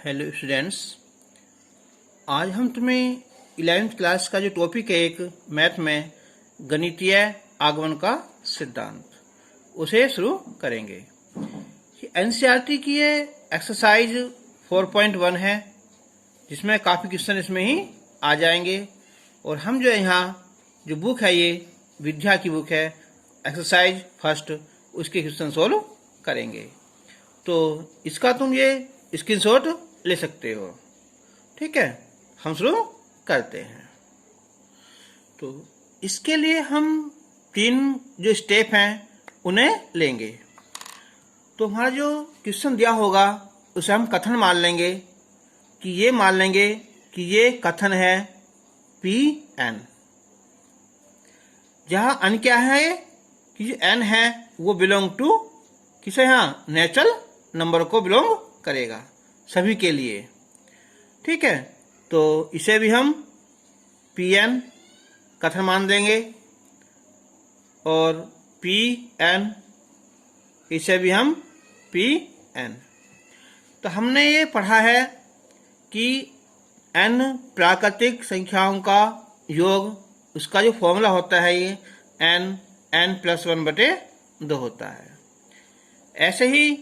Hello students, आज हम तुम्हें 11th क्लास का जो टॉपिक है एक मैथ में गणितीय आगमन का सिद्धांत उसे शुरू करेंगे। एनसीईआरटी की ये एक्सरसाइज 4.1 है जिसमें काफ़ी क्वेश्चन इसमें ही आ जाएंगे और हम जो है यहाँ जो बुक है ये विद्या की बुक है एक्सरसाइज फर्स्ट उसके क्वेश्चन सोल्व करेंगे। तो इसका तुम ये स्क्रीनशॉट ले सकते हो। ठीक है, हम शुरू करते हैं। तो इसके लिए हम 3 जो स्टेप हैं उन्हें लेंगे। तो हमारा जो क्वेश्चन दिया होगा उसे हम कथन मान लेंगे कि ये मान लेंगे कि ये कथन है पी एन, जहां n क्या है कि जो n है वो बिलोंग टू किसे, यहाँ नेचुरल नंबर को बिलोंग करेगा सभी के लिए। ठीक है, तो इसे भी हम पी एन कथन मान देंगे और पी एन इसे भी हम पी एन। तो हमने ये पढ़ा है कि n प्राकृतिक संख्याओं का योग उसका जो फॉर्मूला होता है ये n+1/2 होता है। ऐसे ही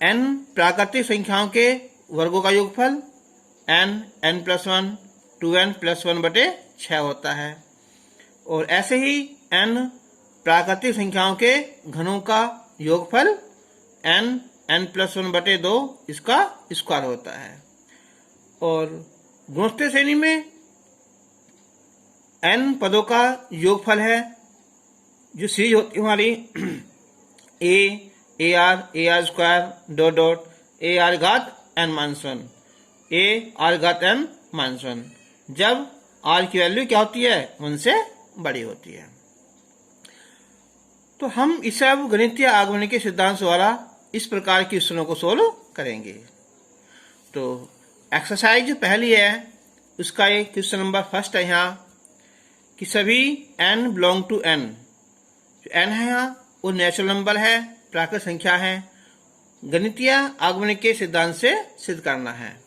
n प्राकृतिक संख्याओं के वर्गों का योगफल n+1 2n+1/6 होता है और ऐसे ही n प्राकृतिक संख्याओं के घनों का योगफल n+1/2 इसका स्क्वायर होता है। और गुणोत्तर श्रेणी में n पदों का योगफल है जो सीरीज होती है हमारी AR AR² n-1 AR n-1 जब r की वैल्यू क्या होती है 1 से बड़ी होती है। तो हम इसे अब गणितीय आगमन के सिद्धांत द्वारा इस प्रकार की क्वेश्चनों को सोल्व करेंगे। तो एक्सरसाइज जो पहली है उसका एक क्वेश्चन नंबर फर्स्ट है यहाँ कि सभी n बिलोंग टू n, जो n है यहाँ वो नेचुरल नंबर है, प्राकृतिक संख्या है, गणितीय आगमन के सिद्धांत से सिद्ध करना है।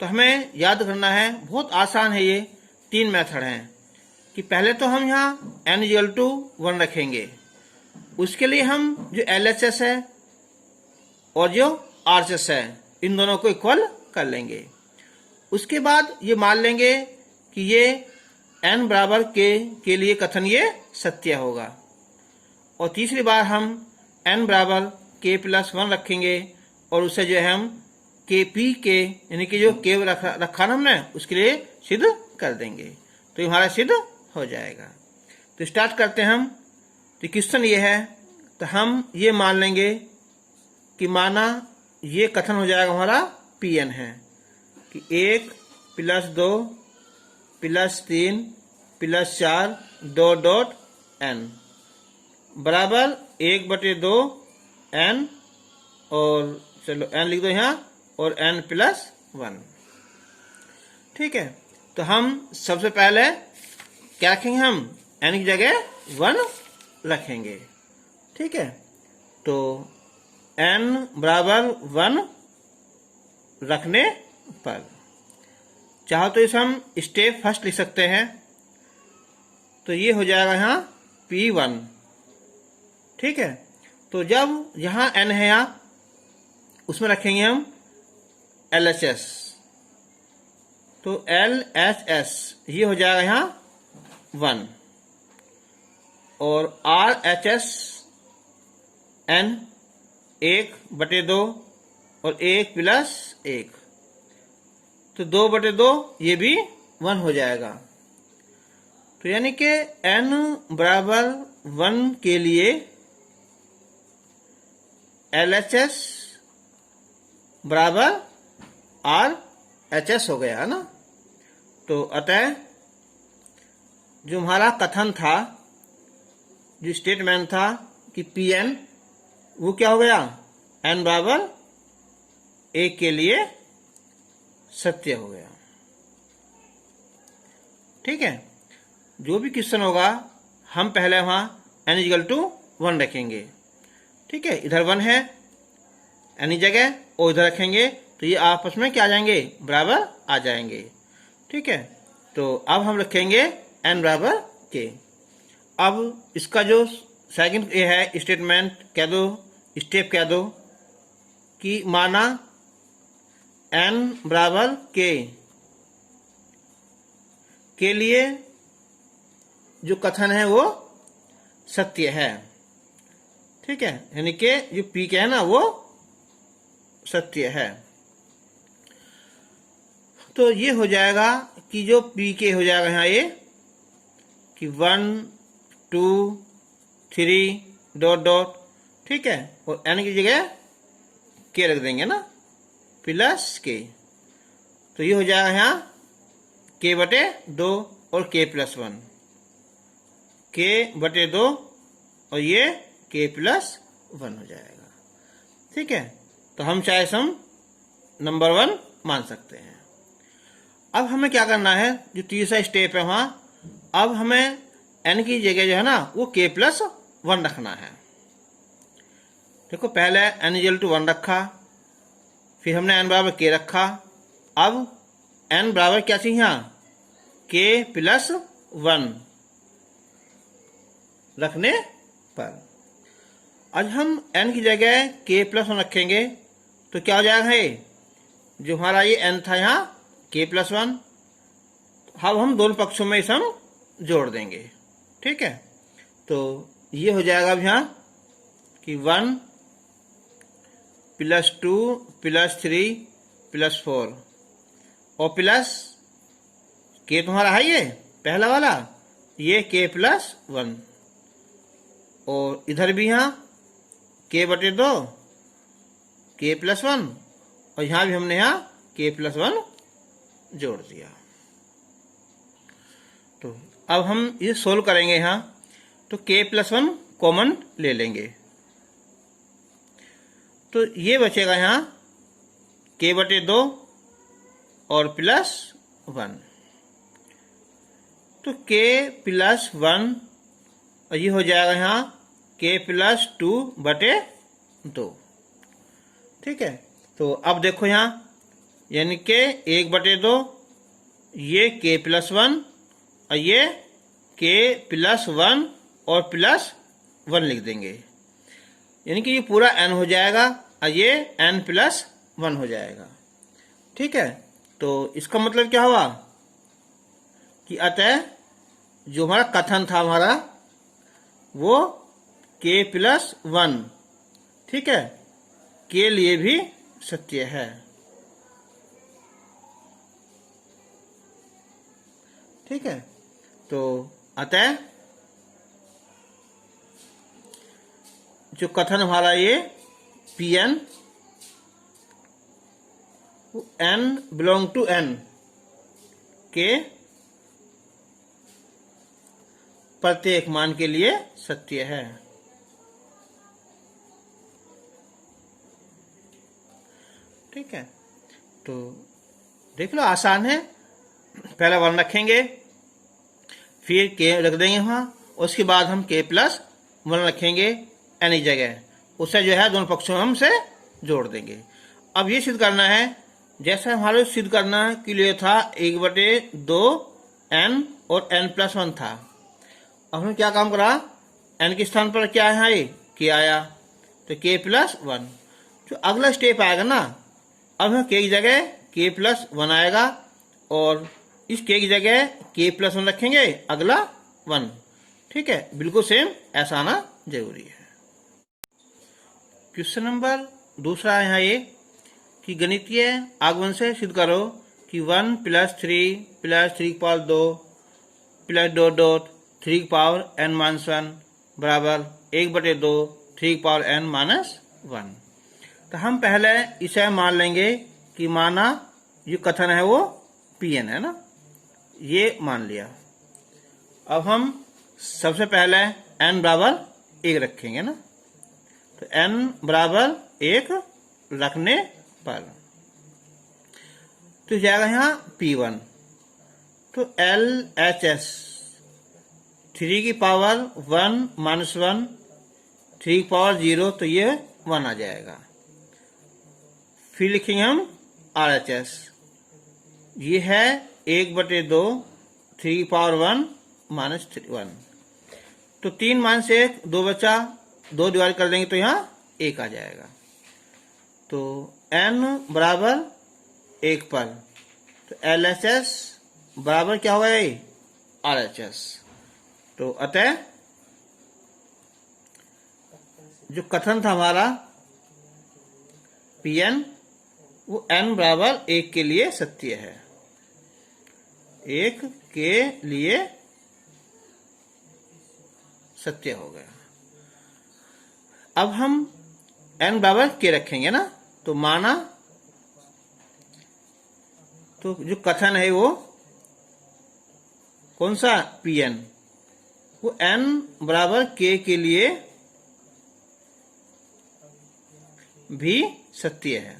तो हमें याद करना है, बहुत आसान है, ये 3 मेथड हैं कि पहले तो हम यहाँ n=1 रखेंगे, उसके लिए हम जो LHS है और जो RHS है इन दोनों को इक्वल कर लेंगे। उसके बाद ये मान लेंगे कि ये n बराबर k के लिए कथन ये सत्य होगा और तीसरी बार हम n बराबर k+1 रखेंगे और उसे जो है हम kp के यानी कि जो k रखा ना हमने उसके लिए सिद्ध कर देंगे, तो हमारा सिद्ध हो जाएगा। तो स्टार्ट करते हैं हम। तो क्वेश्चन ये है, तो हम ये मान लेंगे कि माना ये कथन हो जाएगा हमारा Pn है कि 1+2+3+4 n बराबर 1/2 n और चलो n लिख दो यहाँ और n+1। ठीक है, तो हम सबसे पहले क्या रखेंगे, हम n की जगह 1 रखेंगे। ठीक है, तो n बराबर 1 रखने पर चाहो तो इसे हम स्टेप फर्स्ट लिख सकते हैं। तो ये हो जाएगा यहाँ P1। ठीक है, तो जब यहाँ n है यहाँ उसमें रखेंगे हम LHS, तो LHS ये हो जाएगा यहाँ 1 और RHS n 1/2 और 1+1 तो 2/2 ये भी 1 हो जाएगा। तो यानी कि n बराबर 1 के लिए LHS बराबर RHS हो गया है ना। तो अतः जो हमारा कथन था, जो स्टेटमेंट था कि Pn वो क्या हो गया, n बराबर 1 के लिए सत्य हो गया। ठीक है, जो भी क्वेश्चन होगा हम पहले वहां n=1 रखेंगे। ठीक है, इधर 1 है n की जगह और इधर रखेंगे तो ये आपस में क्या आ जाएंगे, बराबर आ जाएंगे। ठीक है, तो अब हम रखेंगे n बराबर k। अब इसका जो सेकंड ये है स्टेटमेंट कह दो, स्टेप कह दो कि माना n बराबर k के लिए जो कथन है वो सत्य है। ठीक है, यानी कि जो p के है ना वो सत्य है। तो ये हो जाएगा कि जो p के हो जाएगा यहाँ ये कि 1 2 3 डॉट डॉट। ठीक है, और n की जगह k रख देंगे ना, प्लस k। तो ये हो जाएगा यहाँ k बटे 2 और k प्लस 1, k बटे 2 और ये k प्लस 1 हो जाएगा। ठीक है, तो हम चाहे सम नंबर 1 मान सकते हैं। अब हमें क्या करना है, जो तीसरा स्टेप है वहां, अब हमें n की जगह जो है ना वो k प्लस 1 रखना है। देखो पहले n इक्वल टू 1 रखा, फिर हमने n बराबर k रखा। अब n बराबर क्या चाहिए यहाँ, k प्लस 1 रखने पर आज हम n की जगह k प्लस 1 रखेंगे तो क्या हो जाएगा, ये जो हमारा ये n था यहाँ k प्लस 1, अब हम दोनों पक्षों में इसे हम जोड़ देंगे। ठीक है, तो ये हो जाएगा अब यहाँ कि 1 प्लस 2 प्लस 3 प्लस 4 और प्लस k तुम्हारा है ये पहला वाला, ये k प्लस 1 और इधर भी यहाँ k बटे 2 k प्लस 1 और यहाँ भी हमने यहाँ k प्लस 1 जोड़ दिया। तो अब हम ये सोल्व करेंगे यहाँ, तो k प्लस 1 कॉमन ले लेंगे तो ये बचेगा यहाँ k बटे 2 और प्लस 1। तो k प्लस 1 और ये हो जाएगा यहाँ k प्लस 2 बटे 2। ठीक है, तो अब देखो यहाँ यानी कि 1 बटे 2, ये k प्लस 1 और ये k प्लस 1 और प्लस 1 लिख देंगे, यानी कि ये पूरा n हो जाएगा और ये n प्लस 1 हो जाएगा। ठीक है, तो इसका मतलब क्या हुआ कि अतः जो हमारा कथन था हमारा वो k प्लस 1, ठीक है, के लिए भी सत्य है। ठीक है, तो अतः जो कथन हमारा ये Pn n belong to n के प्रत्येक मान के लिए सत्य है। ठीक है, तो देख लो आसान है, पहला 1 रखेंगे फिर k रख देंगे वहां, उसके बाद हम k प्लस 1 रखेंगे n की जगह, उससे जो है दोनों पक्षों में हम से जोड़ देंगे। अब ये सिद्ध करना है, जैसा हमारे सिद्ध करना के लिए था 1 बटे 2 n और n प्लस 1 था। अब हमने क्या काम करा, n के स्थान पर क्या है ये k आया तो k प्लस 1। जो अगला स्टेप आएगा ना, अब हम k की जगह k प्लस 1 आएगा और इस k की जगह k प्लस 1 रखेंगे, अगला 1। ठीक है, बिल्कुल सेम ऐसा आना जरूरी है। क्वेश्चन नंबर दूसरा है यहाँ ये कि गणितीय आगमन से सिद्ध करो कि 1 प्लस 3 प्लस 3 की पावर 2 प्लस डॉट डॉट 3 की पावर n माइनस 1 बराबर 1 बटे 2 3 की पावर n माइनस 1। तो हम पहले इसे मान लेंगे कि माना ये कथन है वो Pn है ना, ये मान लिया। अब हम सबसे पहले n बराबर 1 रखेंगे ना, तो n बराबर 1 रखने पर तो जाएगा यहाँ P1, तो LHS 3 की पावर 1 माइनस 1 3 की पावर 0, तो ये 1 आ जाएगा। फिर लिखेंगे हम RHS, ये है 1/2 3^1 -1। तो 3 - 1 2 बचा, 2 डिवाइड कर देंगे तो यहाँ 1 आ जाएगा। तो n बराबर 1 पर, तो LHS बराबर क्या होगा ये RHS। तो अतः जो कथन था हमारा Pn वो n बराबर 1 के लिए सत्य है, 1 के लिए सत्य हो गया। अब हम n बराबर के रखेंगे ना, तो माना, तो जो कथन है वो कौन सा Pn, वो n बराबर k के लिए भी सत्य है।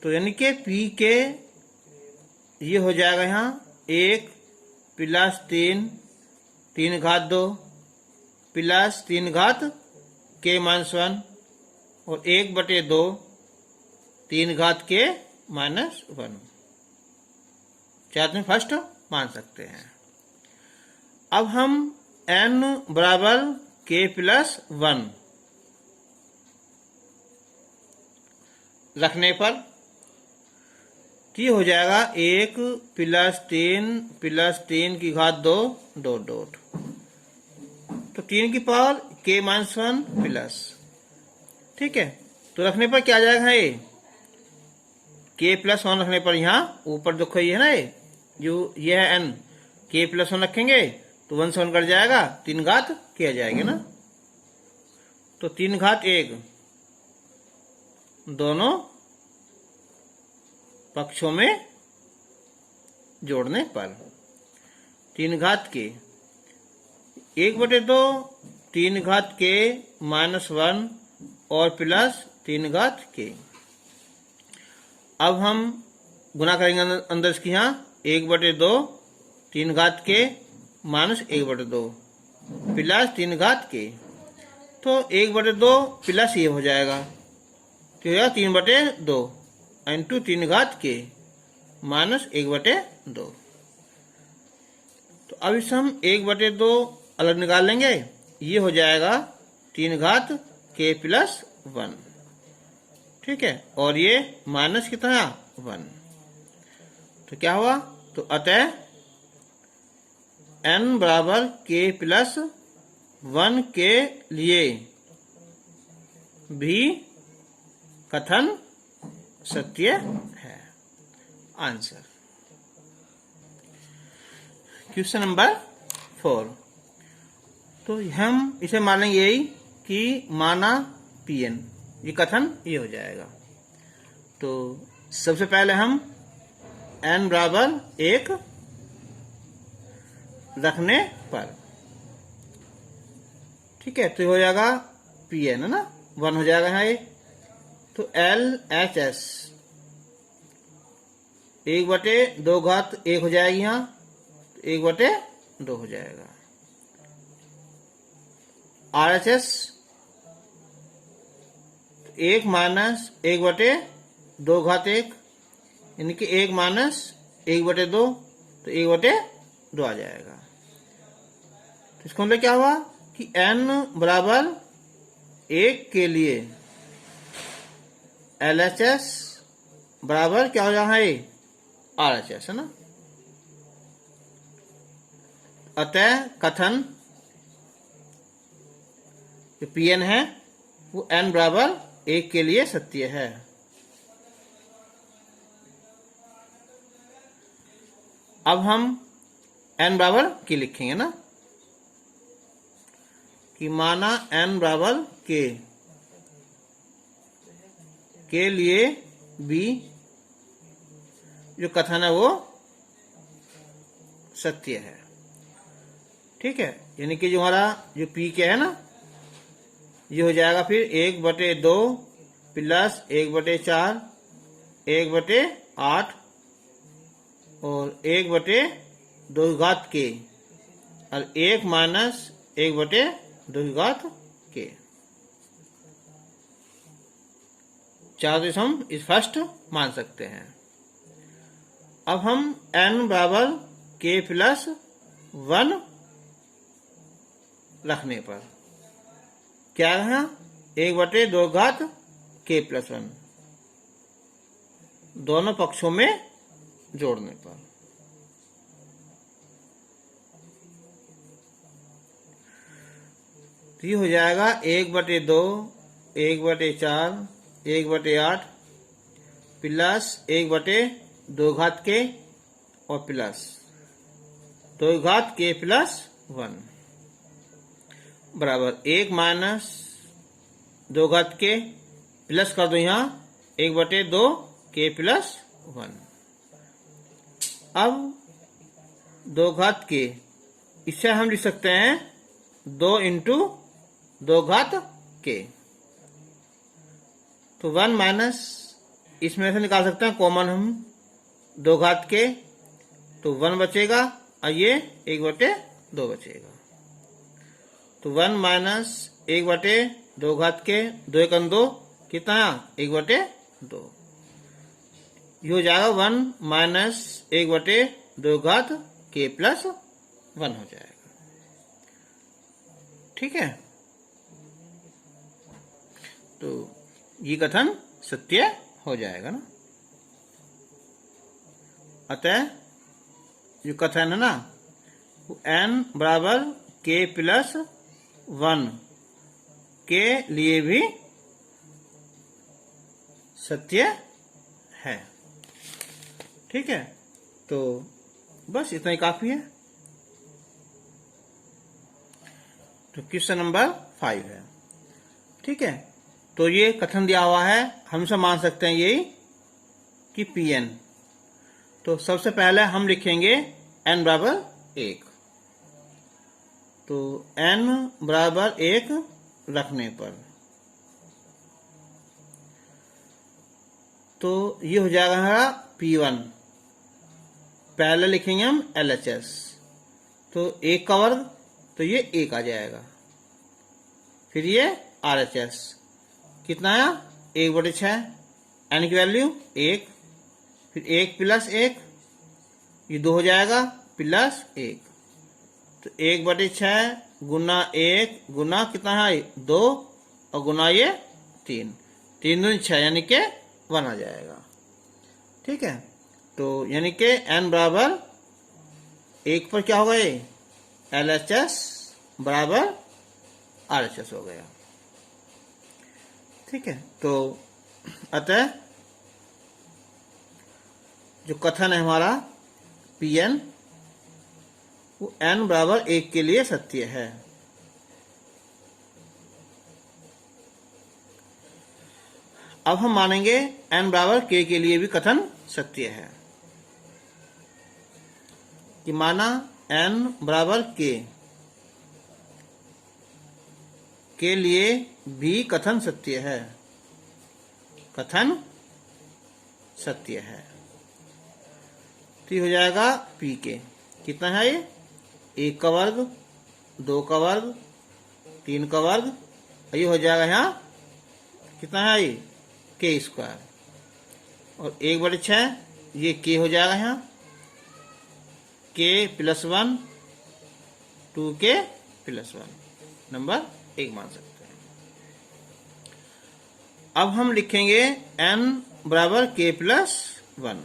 तो यानी कि P के ये हो जाएगा यहाँ 1 + 3 3^2 + 3 k - 1 और 1/2 3 k - 1, चाहे में फर्स्ट मान सकते हैं। अब हम n बराबर k + 1 रखने पर ये हो जाएगा 1 + 3 + 3^2 डॉट डॉट, तो 3 की पावर k - 1 प्लस, ठीक है। तो रखने पर क्या आ जाएगा, ये k + 1 रखने पर यहाँ ऊपर देखो ये है ना, ये है n, k + 1 रखेंगे तो 1 से 1 कट जाएगा, 3 k आ जाएगी ना। तो 3^1 दोनों पक्षों में जोड़ने पर 3 k 1/2 3 k - 1 और प्लस 3 k। अब हम गुना करेंगे अंदर इसकी, यहाँ 1/2 3 k - 1/2 प्लस 3 k, तो 1/2 प्लस ये हो जाएगा, तो यह 3/2 इंटू 3 k - 1/2। तो अब इसे हम 1/2 अलग निकाल लेंगे, ये हो जाएगा 3 k + 1, ठीक है, और ये माइनस कितना 1। तो क्या हुआ, तो अतः n बराबर k + 1 के लिए भी कथन सत्य है। Answer question number 4। तो हम इसे मानेंगे यही कि माना Pn, ये कथन ये हो जाएगा। तो सबसे पहले हम n बराबर 1 रखने पर, ठीक है, तो हो जाएगा Pn है ना, 1 हो जाएगा यहाँ ये। तो LHS 1/2 1 हो जाएगी यहाँ, 1/2 हो जाएगा। RHS 1 - 1/2 1, यानी कि 1 - 1/2, तो 1/2 आ जाएगा। तो इसका मतलब क्या हुआ कि n बराबर 1 के लिए LHS बराबर क्या हो जाएगा, ये RHS है ना। अतः कथन जो Pn है वो n बराबर 1 के लिए सत्य है। अब हम n बराबर k लिखेंगे ना, कि माना n बराबर k के लिए भी जो कथन है वो सत्य है, ठीक है। यानी कि जो हमारा जो P के है ना, ये हो जाएगा फिर 1/2 प्लस 1/4 1/8 और 1/2 के और 1 माइनस 1/2 के, 4 इस हम इस फर्स्ट मान सकते हैं। अब हम n बराबर k प्लस 1 रखने पर क्या रहा, 1/2 घात k प्लस 1 दोनों पक्षों में जोड़ने पर तो ये हो जाएगा 1/2 1/4 1/8 प्लस 1/2 घात के और प्लस 2 घात के प्लस 1 बराबर 1 माइनस 2 घात के प्लस कर दो यहाँ 1/2 के प्लस 1। अब 2 घात के इससे हम लिख सकते हैं 2 इंटू 2 घात के, तो 1 माइनस इसमें से निकाल सकते हैं कॉमन हम 2 घात के, तो 1 बचेगा और ये 1/2 बचेगा। तो 1 माइनस 1/2 घात के 2 1 2 कितना 1/2, ये हो जाएगा 1 माइनस 1/2 घात के प्लस 1 हो जाएगा। ठीक है, तो ये कथन सत्य हो जाएगा ना। अतः जो कथन है ना वो n बराबर k प्लस 1 के लिए भी सत्य है। ठीक है, तो बस इतना ही काफी है। तो क्वेश्चन नंबर 5 है। ठीक है, तो ये कथन दिया हुआ है, हम सब मान सकते हैं यही कि Pn। तो सबसे पहले हम लिखेंगे n बराबर 1, तो n बराबर 1 रखने पर तो ये हो जाएगा हमारा P1। पहले लिखेंगे हम LHS, तो 1 का वर्ग तो ये 1 आ जाएगा, फिर ये RHS कितना है 1/6, n की वैल्यू 1, फिर 1 प्लस 1 ये 2 हो जाएगा प्लस 1, तो 1/6 गुना 1 गुना कितना है 2 और गुना ये 3 दूनी 6 यानी के 1 आ जाएगा। ठीक है, तो यानी के n बराबर 1 पर क्या होगा ये LHS बराबर RHS हो गया। ठीक है, तो अतः जो कथन है हमारा Pn वो n बराबर 1 के लिए सत्य है। अब हम मानेंगे n बराबर k के लिए भी कथन सत्य है कि माना n बराबर k के लिए भी कथन सत्य है, कथन सत्य है। तो ये हो जाएगा p के कितना है ये 1 का वर्ग 2 का वर्ग 3 का वर्ग, ये हो जाएगा यहाँ कितना है ये k स्क्वायर, और 1/6 ये k हो जाएगा यहाँ k plus 1 2k plus 1 number 1 मान सकते हैं। अब हम लिखेंगे n बराबर k प्लस 1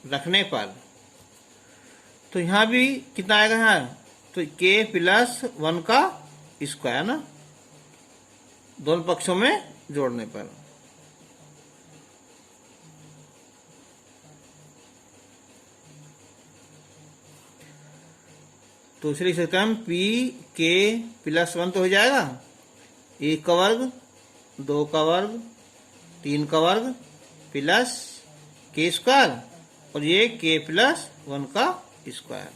रखने पर, तो यहां भी कितना आएगा यहाँ, तो k प्लस 1 का स्क्वायर ना दोनों पक्षों में जोड़ने पर, तो इसे लिख सकते हैं हम p k प्लस 1 तो हो जाएगा 1 का वर्ग 2 का वर्ग 3 का वर्ग प्लस k स्क्वायर और ये k प्लस 1 का स्क्वायर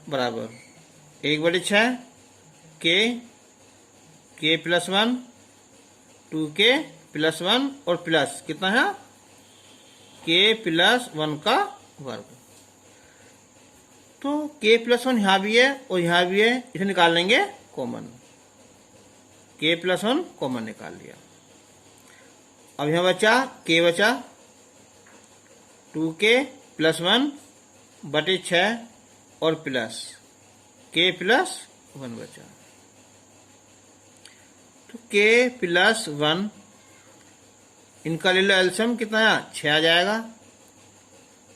बराबर 1/6 k प्लस 1 2k प्लस 1 और प्लस कितना है k प्लस 1 का वर्ग। तो k प्लस 1 यहाँ भी है और यहाँ भी है, इसे निकाल लेंगे कॉमन, के प्लस वन कॉमन निकाल लिया। अब यहाँ बचा के बचा 2k प्लस 1 बटे 6 और प्लस k प्लस 1 बचा। तो k प्लस 1 इनका ले लो एलसीएम कितना है 6 आ जाएगा।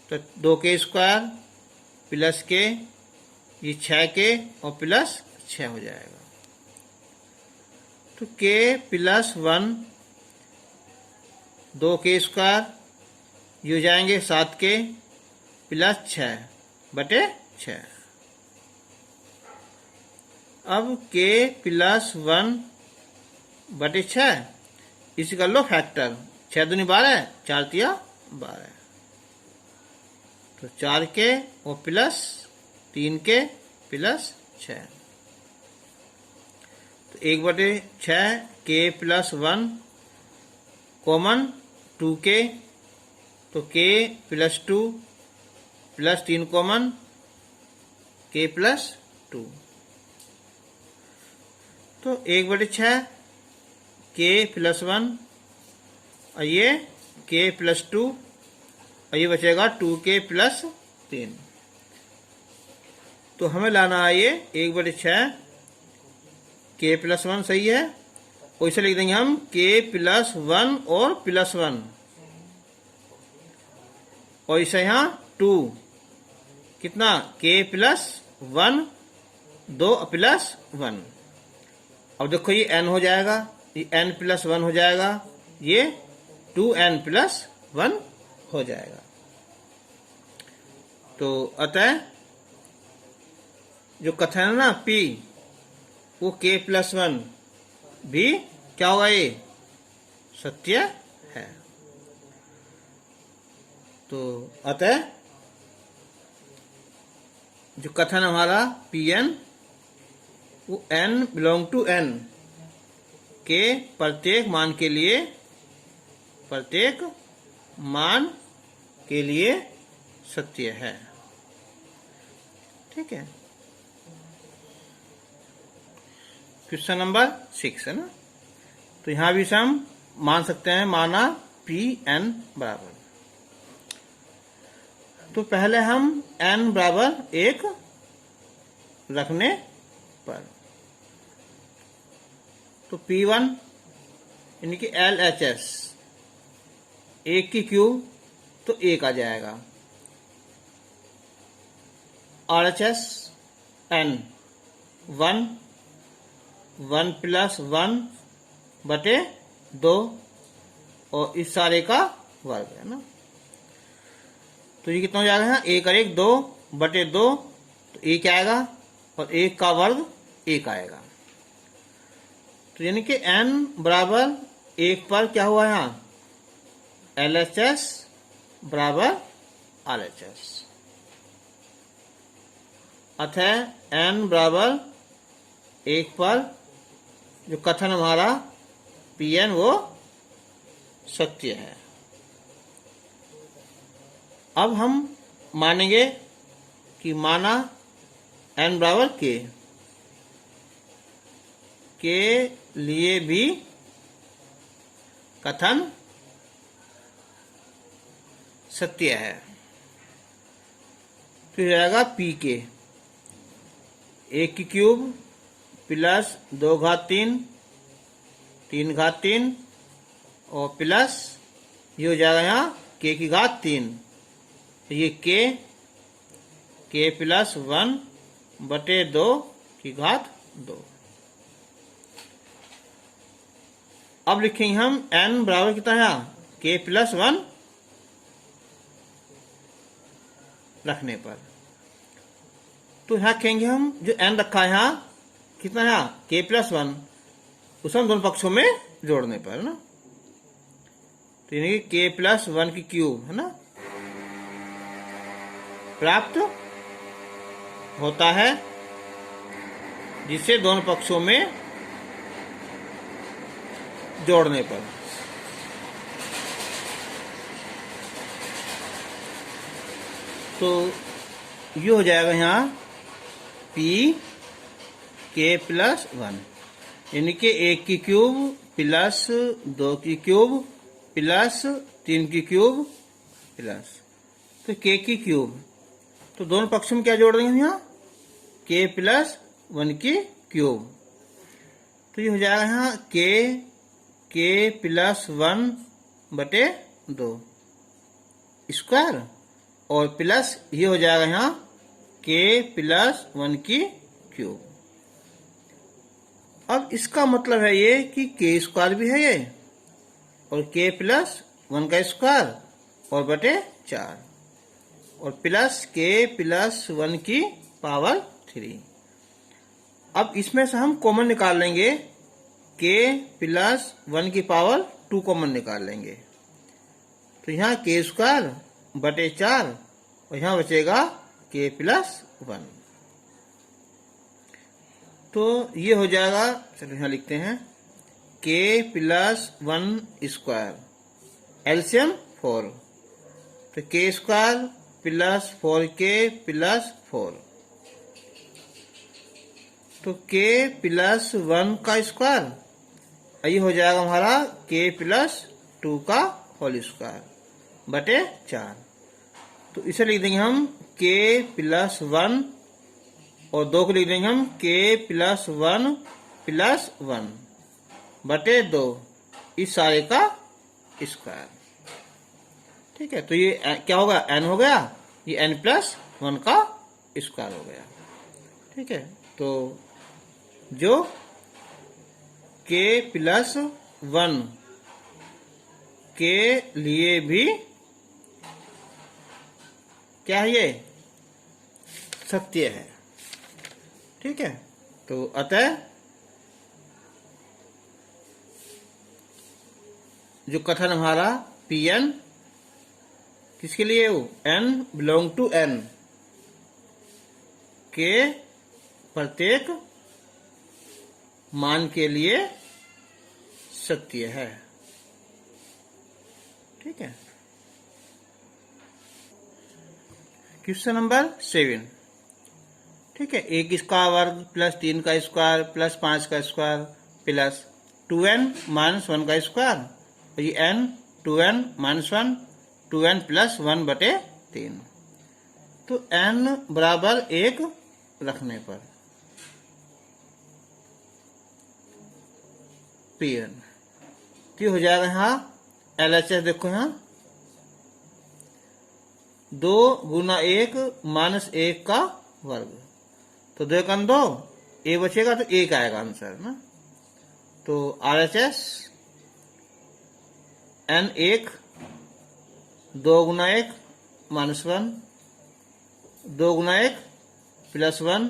तो 2k स्क्वायर प्लस k ये 6k और प्लस 6 हो जाएगा। तो k प्लस 1 2k स्क्वायर ये हो जाएंगे 7k प्लस 6 बटे 6। अब k प्लस 1 बटे 6 इसी कर लो फैक्टर। 6 दूनी 12 4 तिया 12। तो 4k और प्लस 3k प्लस 6। तो 1 बटे 6 k प्लस 1 कॉमन 2k। तो k plus 2 plus 3 common k plus 2। तो 1 बटे 6 k प्लस 1 और ये k प्लस 2 और ये बचेगा 2k प्लस 3। तो हमें लाना है ये 1 बटे 6 k प्लस 1 सही है। और इसे लिख देंगे हम k प्लस 1 और प्लस 1 और इसे यहाँ 2 कितना k प्लस 1 2 प्लस 1। अब देखो ये n हो जाएगा, ये n प्लस 1 हो जाएगा, ये 2n प्लस 1 हो जाएगा। तो अतः जो कथन है ना p वो k प्लस 1 भी क्या होगा ये सत्य है। तो अतः जो कथन हमारा Pn वो n बिलोंग टू n के प्रत्येक मान के लिए सत्य है। ठीक है। क्वेश्चन नंबर 6 है ना। तो यहां भी हम मान सकते हैं माना Pn बराबर। तो पहले हम n बराबर 1 रखने पर तो P1 यानी कि LHS 1 की क्यूब तो 1 आ जाएगा। RHS n 1 प्लस 1 बटे 2 और इस सारे का वर्ग है ना। तो ये कितना हो जाएगा यहाँ 1 और 1 2 बटे 2 तो 1 आएगा और 1 का वर्ग 1 आएगा। तो यानी कि n बराबर 1 पर क्या हुआ यहाँ LHS बराबर RHS। अतः n बराबर 1 पर जो कथन हमारा Pn वो सत्य है। अब हम मानेंगे कि माना n बराबर k के लिए भी कथन सत्य है। फिर आएगा पी के 1 की क्यूब प्लस 2 घात 3 3 घात 3 और प्लस ये हो जाएगा यहाँ k की घात 3। ये k प्लस 1 बटे 2 की घात 2। अब लिखेंगे हम n बराबर कितना है k प्लस 1 रखने पर। तो यहाँ कहेंगे हम जो n रखा है यहाँ कितना है k प्लस 1 उसे हम दोनों पक्षों में जोड़ने पर है ना। तो यानी कि k प्लस 1 की क्यूब है ना प्राप्त होता है जिसे दोनों पक्षों में जोड़ने पर। तो ये हो जाएगा यहाँ p k प्लस 1 यानी कि 1 की क्यूब प्लस 2 की क्यूब प्लस 3 की क्यूब प्लस तो k की क्यूब। तो दोनों पक्ष में क्या जोड़ देंगे हम यहाँ k प्लस 1 की क्यूब। तो ये हो जाएगा यहाँ k प्लस 1 बटे 2 स्क्वायर और प्लस ये हो जाएगा यहाँ k प्लस 1 की क्यूब। अब इसका मतलब है ये कि k स्क्वायर भी है ये और k प्लस 1 का स्क्वायर और बटे 4 और प्लस k प्लस 1 की पावर 3। अब इसमें से हम कॉमन निकाल लेंगे k प्लस 1 की पावर 2 कॉमन निकाल लेंगे। तो यहाँ k स्क्वायर बटे 4 और यहाँ बचेगा k प्लस 1। तो ये हो जाएगा, चलो यहाँ लिखते हैं k प्लस 1 स्क्वायर एलसीएम 4। तो k square plus 4k plus 4 तो k प्लस 1 का स्क्वायर ये हो जाएगा हमारा k प्लस 2 का होल स्क्वायर बटे 4। तो इसे लिख देंगे हम k प्लस 1 और 2 को लिख देंगे हम k प्लस 1 प्लस 1 बटे 2 इस सारे का स्क्वायर। ठीक है, तो ये क्या होगा n हो गया, ये n प्लस 1 का स्क्वायर हो गया। ठीक है, तो जो k प्लस 1 के लिए भी क्या है, ये सत्य है। ठीक है, तो अतः जो कथन हमारा Pn किसके लिए हो, n बिलोंग टू n के प्रत्येक मान के लिए सत्य है। ठीक है, क्वेश्चन नंबर 7। ठीक है, 1 का वर्ग प्लस 3 का स्क्वायर प्लस 5 का स्क्वायर प्लस 2n माइनस 1 का स्क्वायर और ये n 2n minus 1 2n plus 1 बटे 3। तो n बराबर 1 रखने पर Pn तो हो जाएगा यहाँ LHS, देखो यहाँ 2 गुना 1 माइनस 1 का वर्ग, तो 2 1 2 1 बचेगा तो 1 आएगा आंसर ना। तो RHS n 1 2 गुना 1 माइनस 1 2 गुना 1 प्लस 1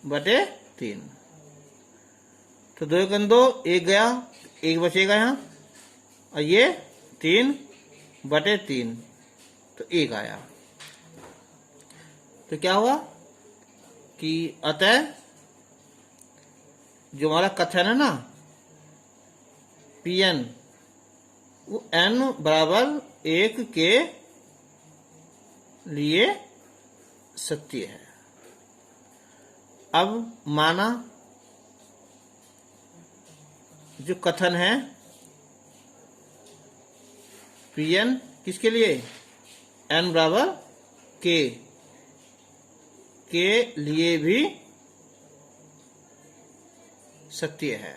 बटे 3। तो 2 1 2 1 गया, 1 बचेगा यहाँ और ये 3 बटे 3 तो 1 आया। तो क्या हुआ कि अतः जो हमारा कथन है ना Pn वो n बराबर 1 के लिए सत्य है। अब माना जो कथन है Pn किसके लिए, n बराबर k के लिए भी सत्य है।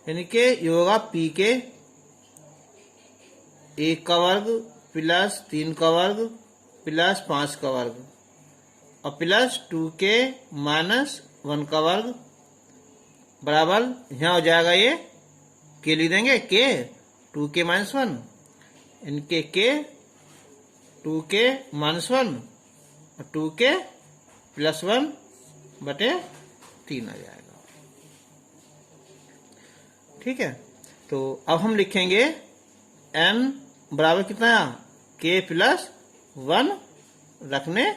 यानी कि ये होगा p के 1 का वर्ग प्लस 3 का वर्ग प्लस 5 का वर्ग और प्लस 2k माइनस 1 का वर्ग बराबर यहाँ हो जाएगा ये k लिख देंगे k 2k माइनस 1 इनके k 2k माइनस 1 और 2k प्लस 1 बटे 3 आ जाएगा। ठीक है, तो अब हम लिखेंगे n बराबर कितना है k प्लस 1 रखने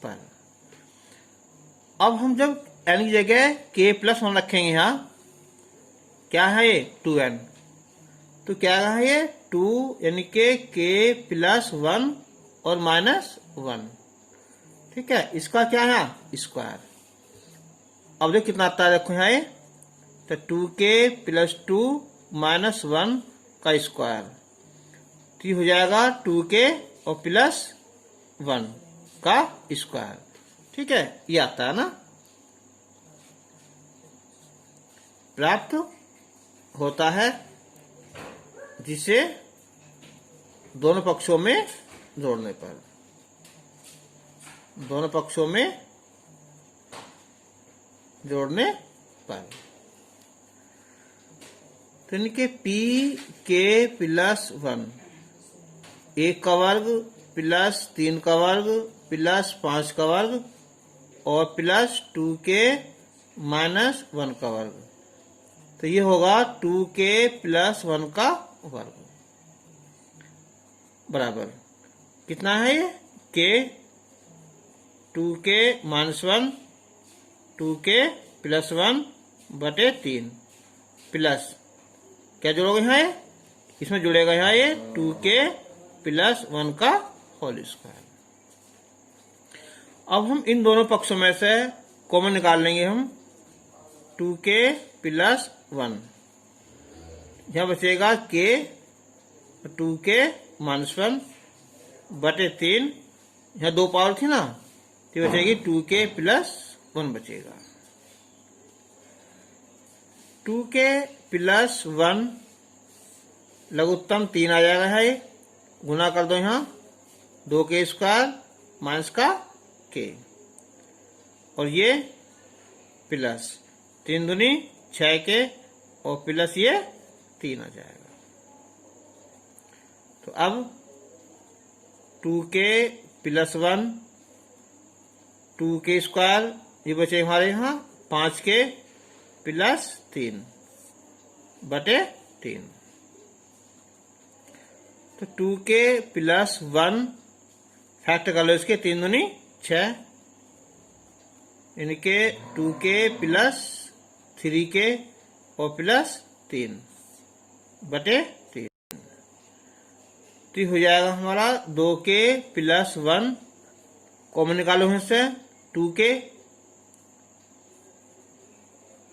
पर। अब हम जब n की जगह k प्लस 1 रखेंगे, यहाँ क्या है ये 2n, तो क्या है ये 2 यानी के k प्लस 1 और माइनस 1। ठीक है, इसका क्या है स्क्वायर। अब देखो कितना आता है, देखो यहाँ ये, तो 2k प्लस 2 माइनस 1 का स्क्वायर, तो ये हो जाएगा 2k और प्लस 1 का स्क्वायर। ठीक है, ये आता है ना, प्राप्त होता है, जिसे दोनों पक्षों में जोड़ने पर, दोनों पक्षों में जोड़ने पर, तो इनके p k प्लस 1, 1 का वर्ग प्लस 3 का वर्ग प्लस 5 का वर्ग और प्लस 2k माइनस 1 का वर्ग, तो ये होगा 2k प्लस 1 का वर्ग बराबर कितना है ये, k, 2k minus 1, 2k plus 1 बटे 3 प्लस क्या जोड़ोगे यहाँ ये, इसमें जुड़ेगा यहाँ ये 2k प्लस 1 का होल स्क्वायर। अब हम इन दोनों पक्षों में से कॉमन निकाल लेंगे हम, 2k प्लस 1, यहाँ बचेगा k, 2k माइनस 1 बटे 3, यहाँ 2 पावर थी ना, तो बचेगी 2k प्लस 1 बचेगा, 2k प्लस 1 लघुत्तम 3 आ जाएगा है, गुना कर दो यहाँ 2k स्क्वायर माइनस का k, और ये प्लस 3 दूनी 6k और प्लस ये 3 आ जाएगा। तो अब 2k प्लस 1, 2k स्क्वायर, ये बचे हमारे यहाँ 5k प्लस 3 बटे 3, तो 2k प्लस 1 फैक्टर कर लो इसके, 3 दूनी 6, इनके 2k प्लस 3k और प्लस 3 बटे 3, तो हो जाएगा हमारा 2k प्लस 1, कॉमन निकालो इससे 2k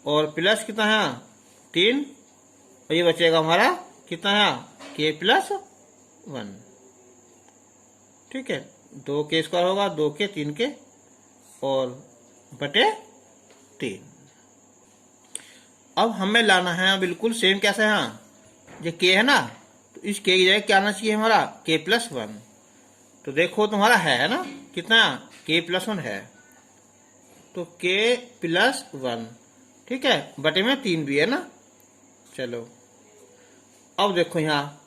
और प्लस कितना है 3, और ये बचेगा हमारा कितना है k प्लस 1। ठीक है, 2k स्क्वायर होगा 2k 3k और बटे 3। अब हमें लाना है बिल्कुल सेम, कैसे है ये k है ना, तो इस k की जगह क्या आना चाहिए हमारा k प्लस 1, तो देखो तुम्हारा है ना कितना k प्लस 1 है, तो k प्लस 1, ठीक है, बटे में 3 भी है ना। चलो अब देखो यहाँ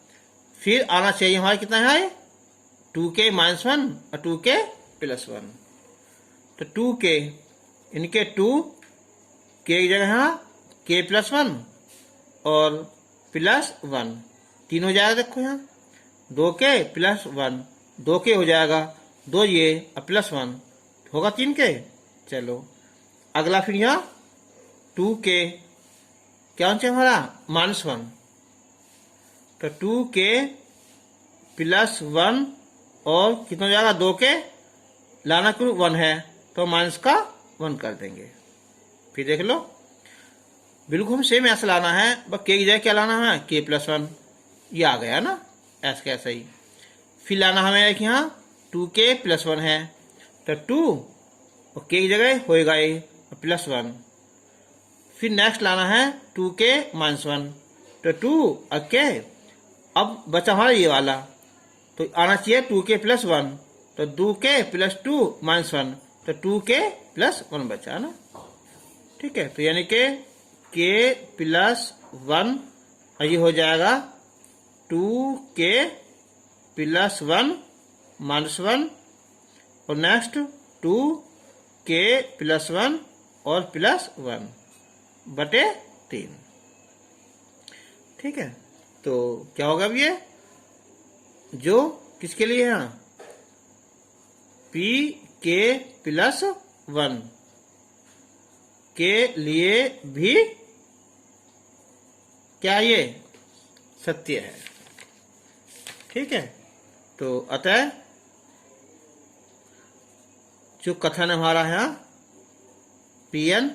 फिर आना चाहिए हमारा कितना है 2k माइनस 1 और 2k प्लस 1, तो 2k इनके 2 k की जगह यहाँ k प्लस 1 और प्लस 1 3 हो जाएगा, देखो यहाँ 2k प्लस 1 2k हो जाएगा, 2 ये और प्लस 1 होगा 3k। चलो अगला फिर यहाँ 2k क्या होना चाहिए हमारा माइनस 1, तो 2k प्लस 1 और कितना हो जाएगा 2k, लाना क्यों 1 है तो माइनस का 1 कर देंगे। फिर देख लो बिल्कुल हम सेम ऐसा लाना है, बस k की जगह क्या लाना है k प्लस 1, ये आ गया ना ऐसा कैसा ही। फिर लाना हमें एक यहाँ 2k प्लस 1 है, तो 2 और k की जगह होएगा ये प्लस 1। फिर नेक्स्ट लाना है 2k माइनस 1, तो 2 और k, अब बचा हमारा ये वाला, तो आना चाहिए 2k प्लस 1, तो 2k प्लस 2 माइनस 1, तो 2k प्लस 1 बचा ना। ठीक है, तो यानी कि k प्लस 1 और ये हो जाएगा 2k प्लस 1 माइनस 1 और नेक्स्ट 2k प्लस 1 और प्लस 1 बटे 3। ठीक है, तो क्या होगा अब ये जो किसके लिए है pk प्लस 1 के लिए भी क्या ये सत्य है। ठीक है, तो अतः जो कथन हमारा है pn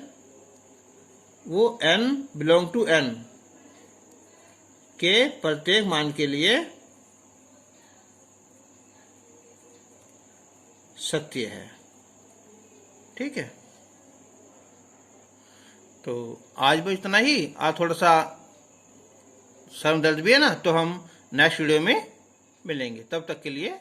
वो n बिलोंग टू n के प्रत्येक मान के लिए सत्य है। ठीक है, तो आज बस इतना ही। आज थोड़ा सा सर में दर्द भी है ना, तो हम नेक्स्ट वीडियो में मिलेंगे। तब तक के लिए